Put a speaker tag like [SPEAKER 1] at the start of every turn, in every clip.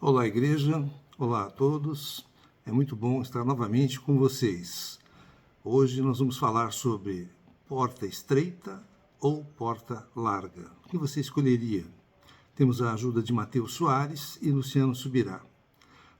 [SPEAKER 1] Olá, igreja. Olá a todos. É muito bom estar novamente com vocês. Hoje nós vamos falar sobre porta estreita ou porta larga. O que você escolheria? Temos a ajuda de Mateus Soares e Luciano Subirá.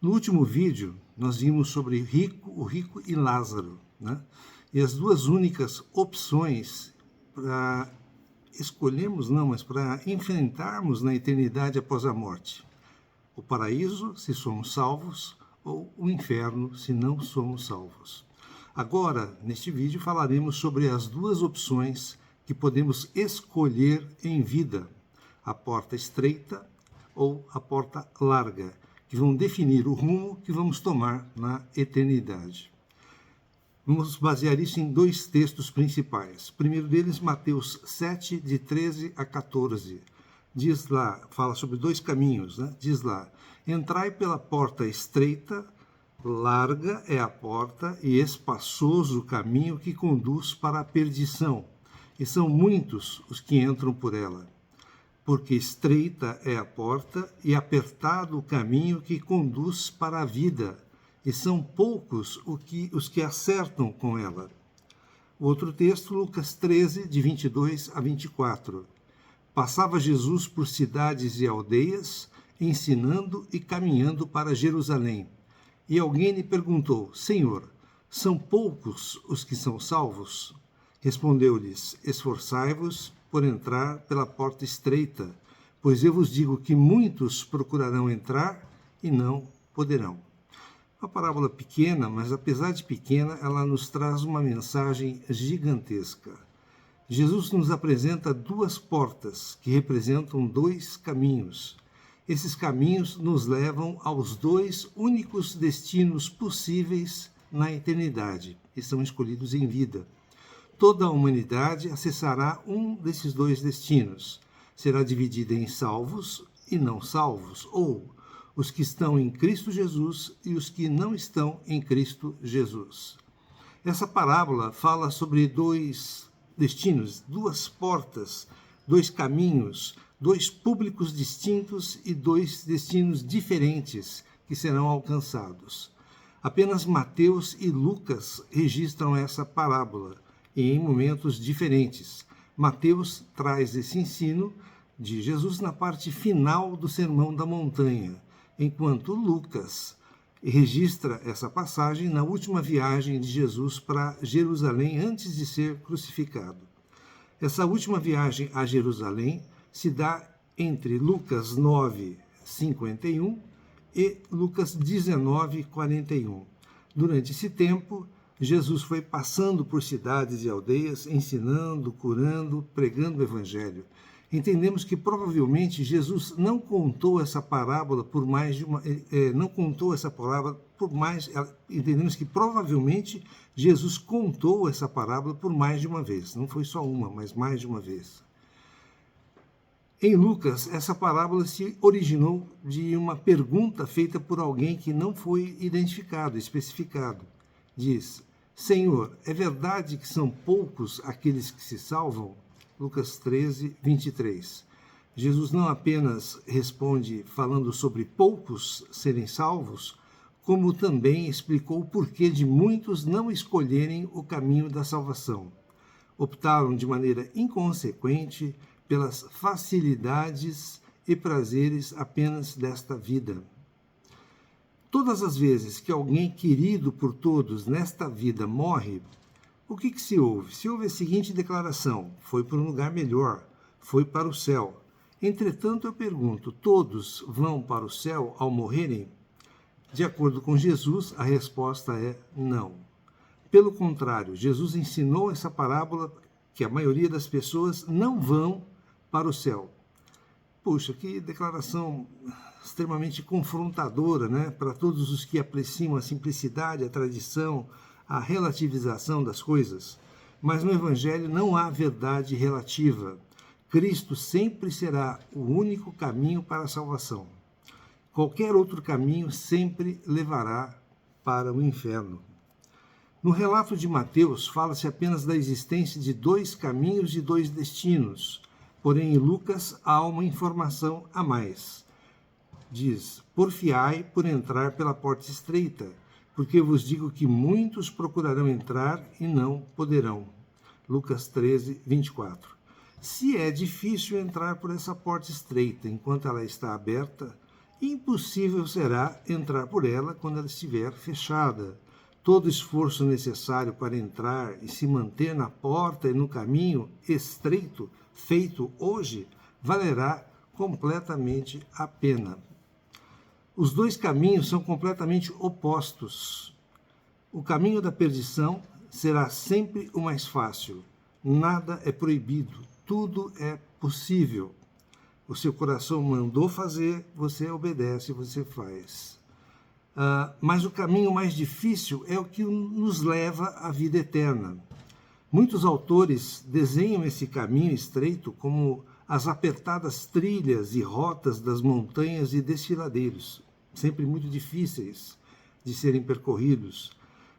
[SPEAKER 1] No último vídeo, nós vimos sobre o rico e Lázaro, né? E as duas únicas opções para escolhermos, mas para enfrentarmos na eternidade após a morte. O paraíso, se somos salvos, ou o inferno, se não somos salvos. Agora, neste vídeo, falaremos sobre as duas opções que podemos escolher em vida: a porta estreita ou a porta larga, que vão definir o rumo que vamos tomar na eternidade. Vamos basear isso em dois textos principais. O primeiro deles, Mateus 7, de 13 a 14. Diz lá, fala sobre dois caminhos, né? Diz lá: entrai pela porta estreita, larga é a porta e espaçoso o caminho que conduz para a perdição, e são muitos os que entram por ela. Porque estreita é a porta e apertado o caminho que conduz para a vida, e são poucos os que acertam com ela. O outro texto, Lucas 13, de 22 a 24. Passava Jesus por cidades e aldeias, ensinando e caminhando para Jerusalém. E alguém lhe perguntou: Senhor, são poucos os que são salvos? Respondeu-lhes: esforçai-vos por entrar pela porta estreita, pois eu vos digo que muitos procurarão entrar e não poderão. Uma parábola pequena, mas apesar de pequena, ela nos traz uma mensagem gigantesca. Jesus nos apresenta duas portas que representam dois caminhos. Esses caminhos nos levam aos dois únicos destinos possíveis na eternidade, e são escolhidos em vida. Toda a humanidade acessará um desses dois destinos. Será dividida em salvos e não salvos, ou os que estão em Cristo Jesus e os que não estão em Cristo Jesus. Essa parábola fala sobre dois destinos, duas portas, dois caminhos, dois públicos distintos e dois destinos diferentes que serão alcançados. Apenas Mateus e Lucas registram essa parábola, e em momentos diferentes. Mateus traz esse ensino de Jesus na parte final do Sermão da Montanha, enquanto Lucas registra essa passagem na última viagem de Jesus para Jerusalém antes de ser crucificado. Essa última viagem a Jerusalém se dá entre Lucas 9, 51 e Lucas 19, 41. Durante esse tempo, Jesus foi passando por cidades e aldeias, ensinando, curando, pregando o Evangelho. Entendemos que provavelmente Jesus não contou essa parábola por mais de uma... Entendemos que provavelmente Jesus contou essa parábola por mais de uma vez. Não foi só uma, mas mais de uma vez. Em Lucas, essa parábola se originou de uma pergunta feita por alguém que não foi identificado, especificado. Diz: Senhor, é verdade que são poucos aqueles que se salvam? Lucas 13, 23. Jesus não apenas responde falando sobre poucos serem salvos, como também explicou o porquê de muitos não escolherem o caminho da salvação. Optaram de maneira inconsequente pelas facilidades e prazeres apenas desta vida. Todas as vezes que alguém querido por todos nesta vida morre, o que se ouve? Se ouve a seguinte declaração: foi para um lugar melhor, foi para o céu. Entretanto, eu pergunto: todos vão para o céu ao morrerem? De acordo com Jesus, a resposta é não. Pelo contrário, Jesus ensinou essa parábola que a maioria das pessoas não vão para o céu. Puxa, que declaração extremamente confrontadora, né? Para todos os que apreciam a simplicidade, a tradição, a relativização das coisas. Mas no Evangelho não há verdade relativa. Cristo sempre será o único caminho para a salvação. Qualquer outro caminho sempre levará para o inferno. No relato de Mateus, fala-se apenas da existência de dois caminhos e dois destinos. Porém, em Lucas há uma informação a mais. diz: porfiai por entrar pela porta estreita, porque vos digo que muitos procurarão entrar e não poderão. Lucas 13, 24. Se é difícil entrar por essa porta estreita enquanto ela está aberta, impossível será entrar por ela quando ela estiver fechada. Todo esforço necessário para entrar e se manter na porta e no caminho estreito feito hoje valerá completamente a pena. Os dois caminhos são completamente opostos. O caminho da perdição será sempre o mais fácil. Nada é proibido, tudo é possível. O seu coração mandou fazer, você obedece, você faz. Mas o caminho mais difícil é o que nos leva à vida eterna. Muitos autores desenham esse caminho estreito como as apertadas trilhas e rotas das montanhas e desfiladeiros, sempre muito difíceis de serem percorridos.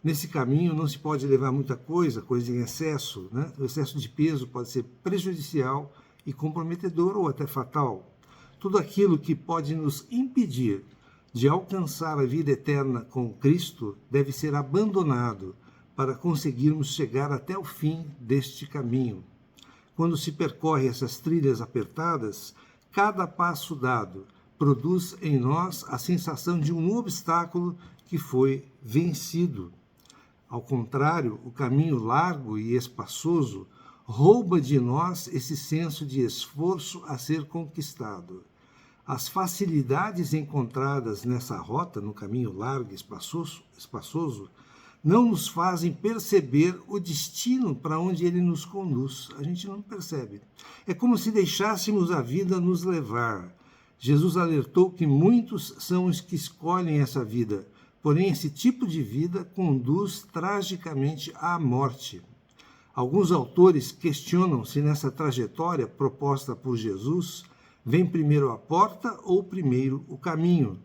[SPEAKER 1] Nesse caminho não se pode levar muita coisa em excesso, né? O excesso de peso pode ser prejudicial e comprometedor ou até fatal. Tudo aquilo que pode nos impedir de alcançar a vida eterna com Cristo deve ser abandonado para conseguirmos chegar até o fim deste caminho. Quando se percorre essas trilhas apertadas, cada passo dado produz em nós a sensação de um obstáculo que foi vencido. Ao contrário, o caminho largo e espaçoso rouba de nós esse senso de esforço a ser conquistado. As facilidades encontradas nessa rota, no caminho largo e espaçoso, não nos fazem perceber o destino para onde ele nos conduz. A gente não percebe. É como se deixássemos a vida nos levar. Jesus alertou que muitos são os que escolhem essa vida, porém esse tipo de vida conduz tragicamente à morte. Alguns autores questionam se nessa trajetória proposta por Jesus vem primeiro a porta ou primeiro o caminho.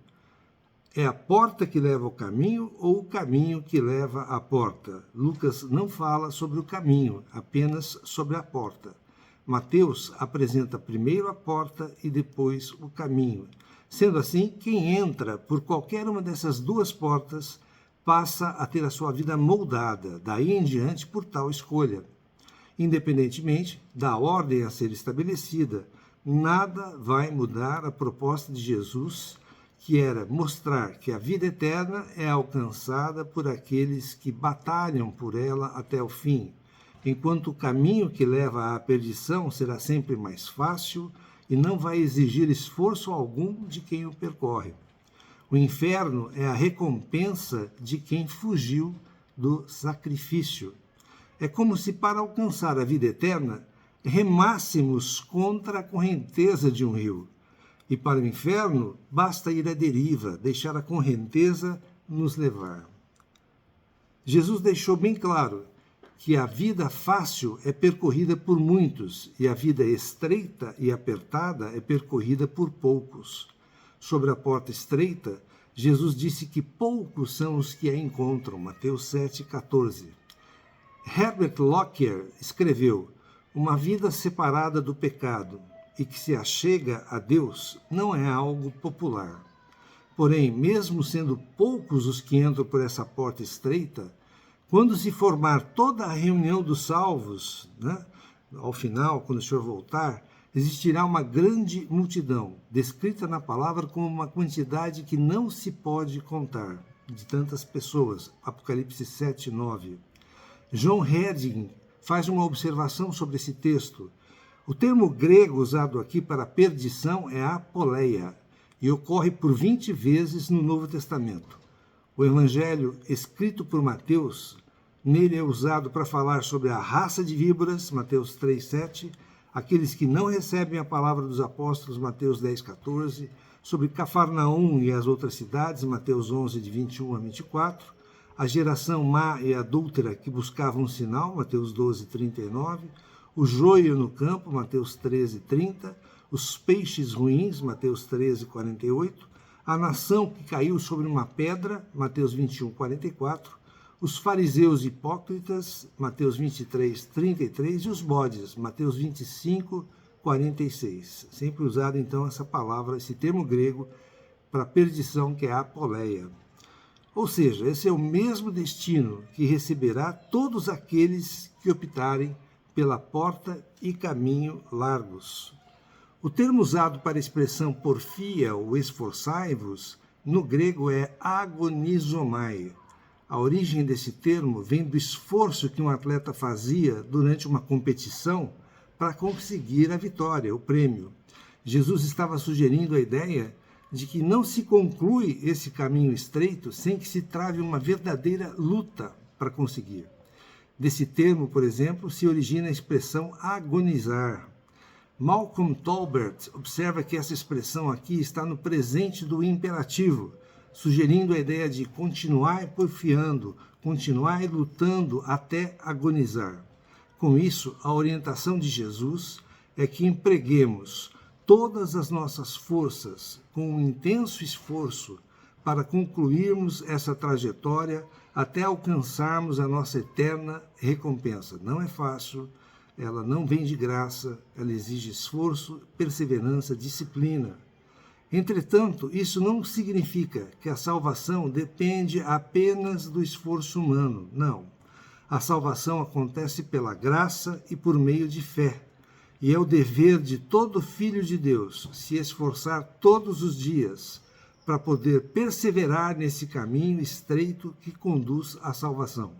[SPEAKER 1] É a porta que leva ao caminho ou o caminho que leva à porta? Lucas não fala sobre o caminho, apenas sobre a porta. Mateus apresenta primeiro a porta e depois o caminho. Sendo assim, quem entra por qualquer uma dessas duas portas passa a ter a sua vida moldada, daí em diante, por tal escolha. Independentemente da ordem a ser estabelecida, nada vai mudar a proposta de Jesus, que era mostrar que a vida eterna é alcançada por aqueles que batalham por ela até o fim, enquanto o caminho que leva à perdição será sempre mais fácil e não vai exigir esforço algum de quem o percorre. O inferno é a recompensa de quem fugiu do sacrifício. É como se para alcançar a vida eterna remássemos contra a correnteza de um rio. E para o inferno, basta ir à deriva, deixar a correnteza nos levar. Jesus deixou bem claro que a vida fácil é percorrida por muitos e a vida estreita e apertada é percorrida por poucos. Sobre a porta estreita, Jesus disse que poucos são os que a encontram, Mateus 7,14. Herbert Lockyer escreveu: uma vida separada do pecado e que se achega a Deus não é algo popular. Porém, mesmo sendo poucos os que entram por essa porta estreita, quando se formar toda a reunião dos salvos, ao final, quando o Senhor voltar, existirá uma grande multidão, descrita na palavra como uma quantidade que não se pode contar, de tantas pessoas. Apocalipse 7, 9. John Redding faz uma observação sobre esse texto. O termo grego usado aqui para perdição é apoleia e ocorre por 20 vezes no Novo Testamento. O evangelho escrito por Mateus, nele é usado para falar sobre a raça de víboras, Mateus 3,7, aqueles que não recebem a palavra dos apóstolos, Mateus 10,14, sobre Cafarnaum e as outras cidades, Mateus 11, de 21 a 24, a geração má e adúltera que buscava um sinal, Mateus 12, 39, o joio no campo, Mateus 13, 30, os peixes ruins, Mateus 13, 48, a nação que caiu sobre uma pedra, Mateus 21, 44, os fariseus hipócritas, Mateus 23, 33, e os bodes, Mateus 25, 46. Sempre usado, então, essa palavra, esse termo grego, para a perdição, que é a apoleia. Ou seja, esse é o mesmo destino que receberá todos aqueles que optarem pela porta e caminho largos. O termo usado para a expressão porfia ou esforçai-vos, no grego é agonizomai. A origem desse termo vem do esforço que um atleta fazia durante uma competição para conseguir a vitória, o prêmio. Jesus estava sugerindo a ideia de que não se conclui esse caminho estreito sem que se trave uma verdadeira luta para conseguir. Desse termo, por exemplo, se origina a expressão agonizar. Malcolm Tolbert observa que essa expressão aqui está no presente do imperativo, sugerindo a ideia de continuar porfiando, continuar lutando até agonizar. Com isso, a orientação de Jesus é que empreguemos todas as nossas forças com um intenso esforço para concluirmos essa trajetória até alcançarmos a nossa eterna recompensa. Não é fácil, ela não vem de graça, ela exige esforço, perseverança, disciplina. Entretanto, isso não significa que a salvação depende apenas do esforço humano. Não. A salvação acontece pela graça e por meio de fé. E é o dever de todo filho de Deus se esforçar todos os dias para poder perseverar nesse caminho estreito que conduz à salvação.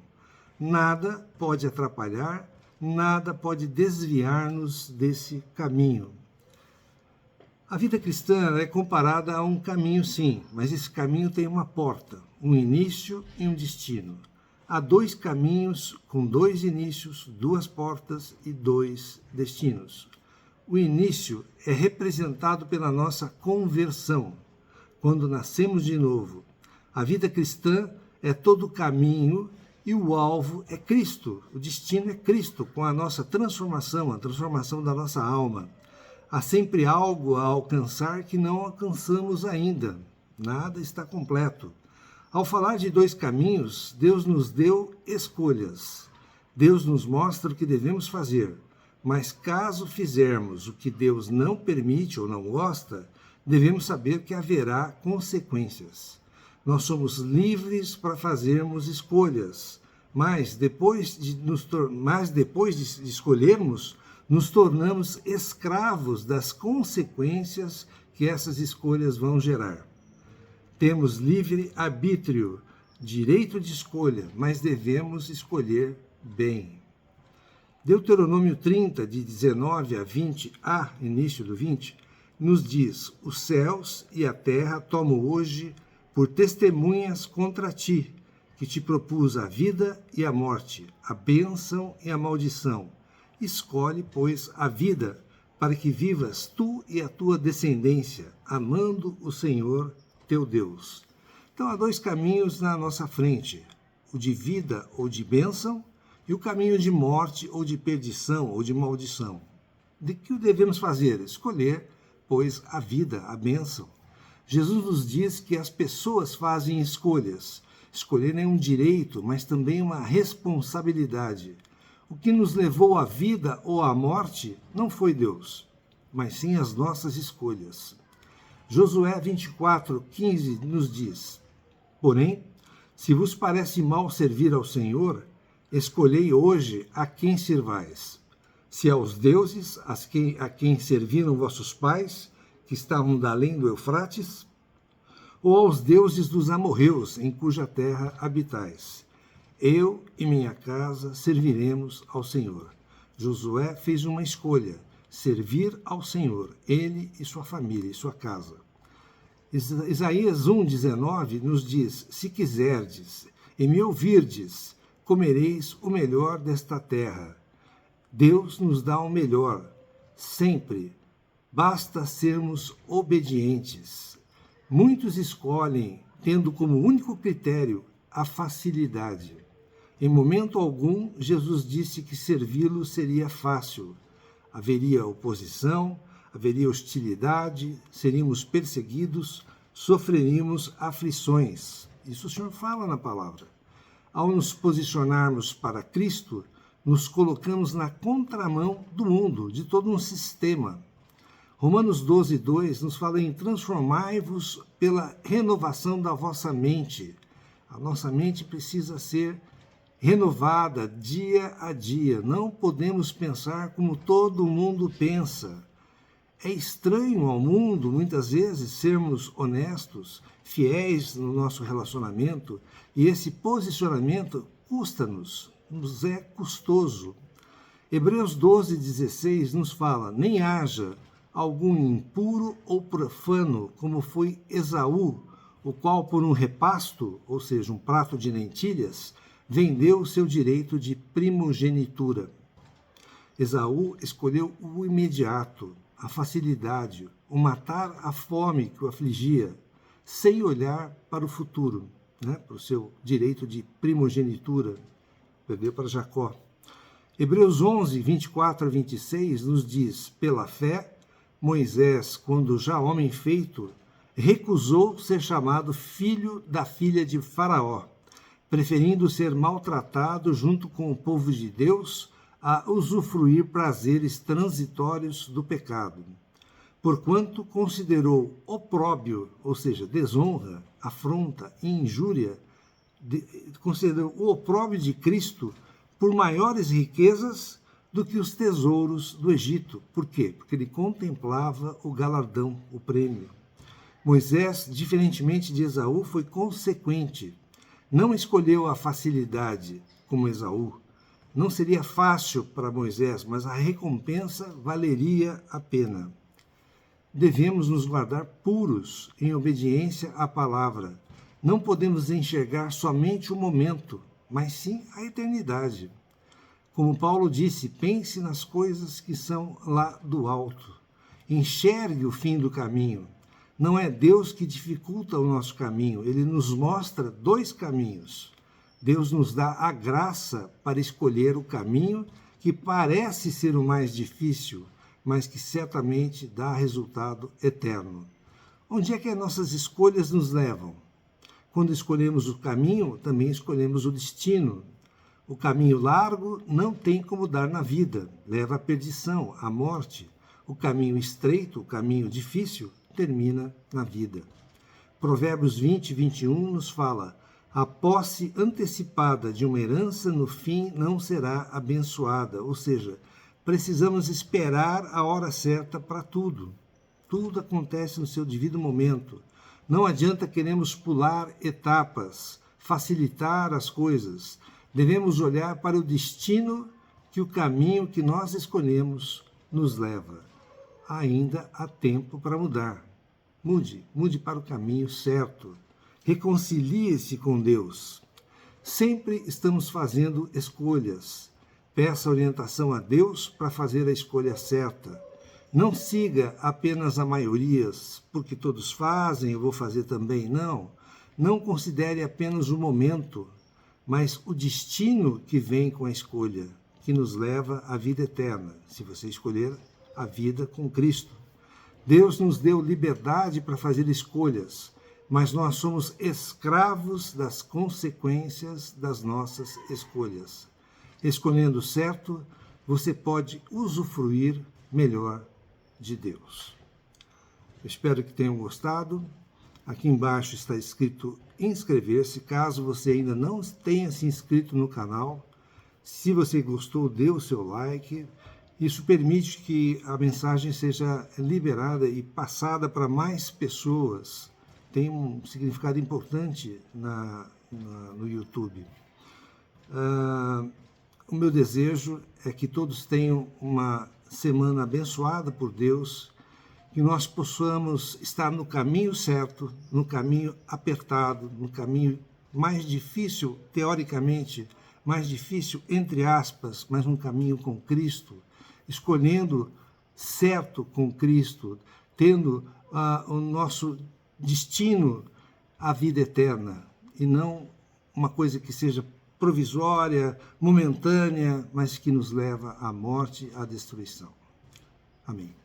[SPEAKER 1] Nada pode atrapalhar, nada pode desviar-nos desse caminho. A vida cristã é comparada a um caminho, sim, mas esse caminho tem uma porta, um início e um destino. Há dois caminhos com dois inícios, duas portas e dois destinos. O início é representado pela nossa conversão, quando nascemos de novo. A vida cristã é todo o caminho e o alvo é Cristo. O destino é Cristo, com a nossa transformação, a transformação da nossa alma. Há sempre algo a alcançar que não alcançamos ainda. Nada está completo. Ao falar de dois caminhos, Deus nos deu escolhas. Deus nos mostra o que devemos fazer. Mas caso fizermos o que Deus não permite ou não gosta, devemos saber que haverá consequências. Nós somos livres para fazermos escolhas, mas depois de escolhermos, nos tornamos escravos das consequências que essas escolhas vão gerar. Temos livre arbítrio, direito de escolha, mas devemos escolher bem. Deuteronômio 30, de 19 a 20a, início do 20, nos diz: os céus e a terra tomo hoje por testemunhas contra ti, que te propus a vida e a morte, a bênção e a maldição. Escolhe, pois, a vida, para que vivas tu e a tua descendência, amando o Senhor teu Deus. Então há dois caminhos na nossa frente, o de vida ou de bênção e o caminho de morte ou de perdição ou de maldição. De que o devemos fazer? Escolher, pois, a vida, a bênção. Jesus nos diz que as pessoas fazem escolhas. Escolher é um direito, mas também uma responsabilidade. O que nos levou à vida ou à morte não foi Deus, mas sim as nossas escolhas. Josué 24:15 nos diz: porém, se vos parece mal servir ao Senhor, escolhei hoje a quem servais. Se aos deuses a quem serviram vossos pais, que estavam da além do Eufrates, ou aos deuses dos amorreus, em cuja terra habitais. Eu e minha casa serviremos ao Senhor. Josué fez uma escolha: servir ao Senhor, ele e sua família e sua casa. Isaías 1:19 nos diz: se quiserdes e me ouvirdes, comereis o melhor desta terra. Deus nos dá o melhor, sempre. Basta sermos obedientes. Muitos escolhem, tendo como único critério a facilidade. Em momento algum, Jesus disse que servi-lo seria fácil. Haveria oposição, haveria hostilidade, seríamos perseguidos, sofreríamos aflições. Isso o Senhor fala na palavra. Ao nos posicionarmos para Cristo, nos colocamos na contramão do mundo, de todo um sistema. Romanos 12, 2 nos fala em transformai-vos pela renovação da vossa mente. A nossa mente precisa ser renovada dia a dia. Não podemos pensar como todo mundo pensa. É estranho ao mundo, muitas vezes, sermos honestos, fiéis no nosso relacionamento, e esse posicionamento custa-nos, nos é custoso. Hebreus 12, 16 nos fala, nem haja algum impuro ou profano, como foi Esaú, o qual por um repasto, ou seja, um prato de lentilhas, vendeu o seu direito de primogenitura. Esaú escolheu o imediato, a facilidade, o matar a fome que o afligia, sem olhar para o futuro, para o seu direito de primogenitura. Perdeu para Jacó. Hebreus 11, 24 a 26 nos diz, pela fé, Moisés, quando já homem feito, recusou ser chamado filho da filha de Faraó, preferindo ser maltratado junto com o povo de Deus a usufruir prazeres transitórios do pecado. Porquanto considerou opróbio, ou seja, desonra, afronta e injúria, considerou o opróbio de Cristo por maiores riquezas do que os tesouros do Egito. Por quê? Porque ele contemplava o galardão, o prêmio. Moisés, diferentemente de Esaú, foi consequente. Não escolheu a facilidade como Esaú. Não seria fácil para Moisés, mas a recompensa valeria a pena. Devemos nos guardar puros em obediência à palavra. Não podemos enxergar somente o momento, mas sim a eternidade. Como Paulo disse, pense nas coisas que são lá do alto. Enxergue o fim do caminho. Não é Deus que dificulta o nosso caminho, ele nos mostra dois caminhos. Deus nos dá a graça para escolher o caminho que parece ser o mais difícil, mas que certamente dá resultado eterno. Onde é que as nossas escolhas nos levam? Quando escolhemos o caminho, também escolhemos o destino. O caminho largo não tem como dar na vida, leva à perdição, à morte. O caminho estreito, o caminho difícil, termina na vida. Provérbios 20, 21 nos fala, a posse antecipada de uma herança no fim não será abençoada, ou seja, precisamos esperar a hora certa para tudo. Tudo acontece no seu devido momento. Não adianta queremos pular etapas, facilitar as coisas. Devemos olhar para o destino que o caminho que nós escolhemos nos leva. Ainda há tempo para mudar. Mude para o caminho certo. Reconcilie-se com Deus. Sempre estamos fazendo escolhas. Peça orientação a Deus para fazer a escolha certa. Não siga apenas a maiorias, porque todos fazem, eu vou fazer também. Não. Não considere apenas o momento, mas o destino que vem com a escolha, que nos leva à vida eterna, se você escolher a vida com Cristo. Deus nos deu liberdade para fazer escolhas, mas nós somos escravos das consequências das nossas escolhas. Escolhendo certo, você pode usufruir melhor de Deus. Eu espero que tenham gostado. Aqui embaixo está escrito inscrever-se, caso você ainda não tenha se inscrito no canal. Se você gostou, dê o seu like. Isso permite que a mensagem seja liberada e passada para mais pessoas. Tem um significado importante no YouTube. O meu desejo é que todos tenham uma semana abençoada por Deus, que nós possamos estar no caminho certo, no caminho apertado, no caminho mais difícil, teoricamente, mais difícil, entre aspas, mas um caminho com Cristo, escolhendo certo com Cristo, tendo o nosso destino a vida eterna, e não uma coisa que seja provisória, momentânea, mas que nos leva à morte, à destruição. Amém.